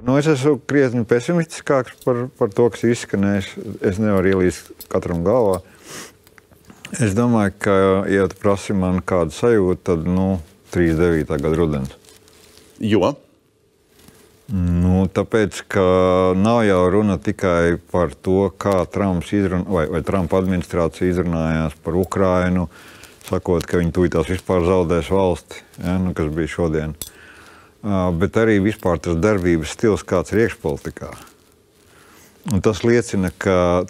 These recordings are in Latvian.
Nu, es esmu krietni pesimistiskāks par to, kas izskanējis. Es nevaru ielīst katram galvā. Es domāju, ka, ja tu prasi man kādu sajūtu, tad, 39. gada rudens. Jo? Tāpēc, ka nav jau runa tikai par to, kā Trumps vai Trumpa administrācija izrunājās par Ukrainu, sakot, ka viņi tūlītās vispār zaudēs valsti, kas bija šodien. Bet arī vispār tas darbības stils, kāds ir iekšpolitikā. Un tas liecina, ka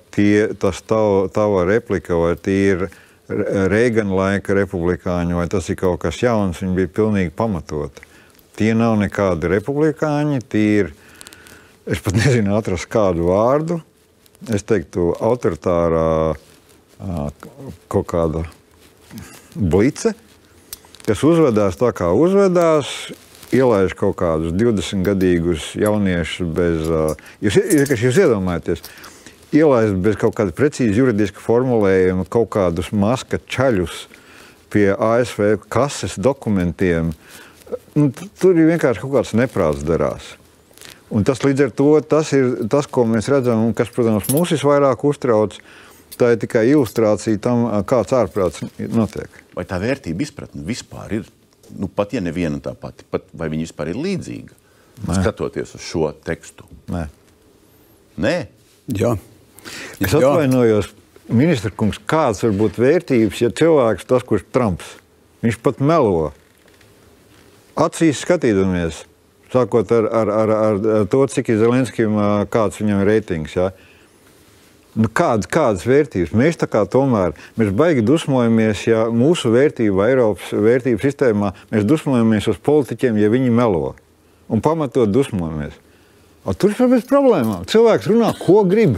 tas tava replika, vai tie ir Reigana laika republikāņi, vai tas ir kaut kas jauns, viņi bija pilnīgi pamatoti. Tie nav nekādi republikāņi, tie ir, es pat nezinu atrast kādu vārdu, es teiktu autoritārā kaut kāda blice, kas uzvedās tā, kā uzvedās, ielaiž kaut kādus 20-gadīgus jauniešus bez... Jūs iedomājaties, ielaist bez kaut kāda precīzi juridiska formulējuma kaut kādus maska čaļus pie ASV kases dokumentiem. Tur ir vienkārši kaut kāds neprāts darās. Un tas līdz ar to, tas ir tas, ko mēs redzam, un kas, protams, mūs visvairāk uztrauc, tā ir tikai ilustrācija tam, kāds ārprāts notiek. Vai tā vērtība izpratne vispār ir? Pat ja neviena tā pati, vai viņa vispār ir līdzīga, skatoties uz šo tekstu? Nē. Nē? Jā. Es atvainojos, ministra kungs, kāds var būt vērtības, ja cilvēks, tas, kurš Trumps, viņš pat melo. Acīs skatīdamies, sākot ar to, cik ir Zelenskijam, kāds viņam ir reitings, jā. Kādas vērtības? Mēs tā kā tomēr, mēs baigi dusmojamies, ja mūsu vērtība, Eiropas vērtību sistēmā, mēs dusmojamies uz politiķiem, ja viņi melo. Un pamatot dusmojamies. Tur ir bez problēmām. Cilvēks runā, ko grib.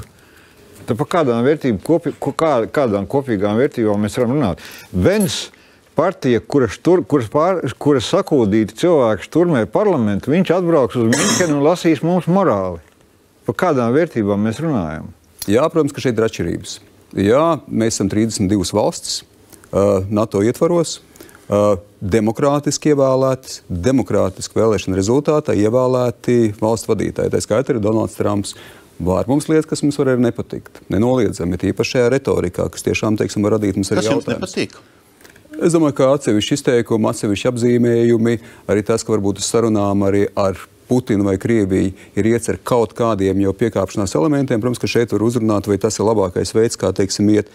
Tā par kādām kopīgām vērtībām mēs varam runāt. Vens partija, kuras sakūdīti cilvēki turmē parlamentu, viņš atbrauks uz Minhenu un lasīs mums morāli. Par kādām vērtībām mēs runājam? Jā, protams, ka šeit ir atšķirības. Jā, mēs esam 32 valstis NATO ietvaros, demokrātiski ievēlētas, demokrātiski vēlēšana rezultātā ievēlēti valstu vadītāji. Tā skaitā ir Donalds Trumps. Var mums lietas, kas mums var arī nepatikt. Nenoliedzami, īpaši šajā retorikā, kas tiešām, teiksim, var radīt mums arī jautājumus. Kas jums nepatīk? Es domāju, ka atsevišķi izteikumi, atsevišķi apzīmējumi, arī tas, ka varbūt uz sarunām arī ar Putinu vai Krieviju ir iet ar kaut kādiem jau piekāpšanās elementiem. Protams, ka šeit var uzrunāt, vai tas ir labākais veids, kā, teiksim, iet.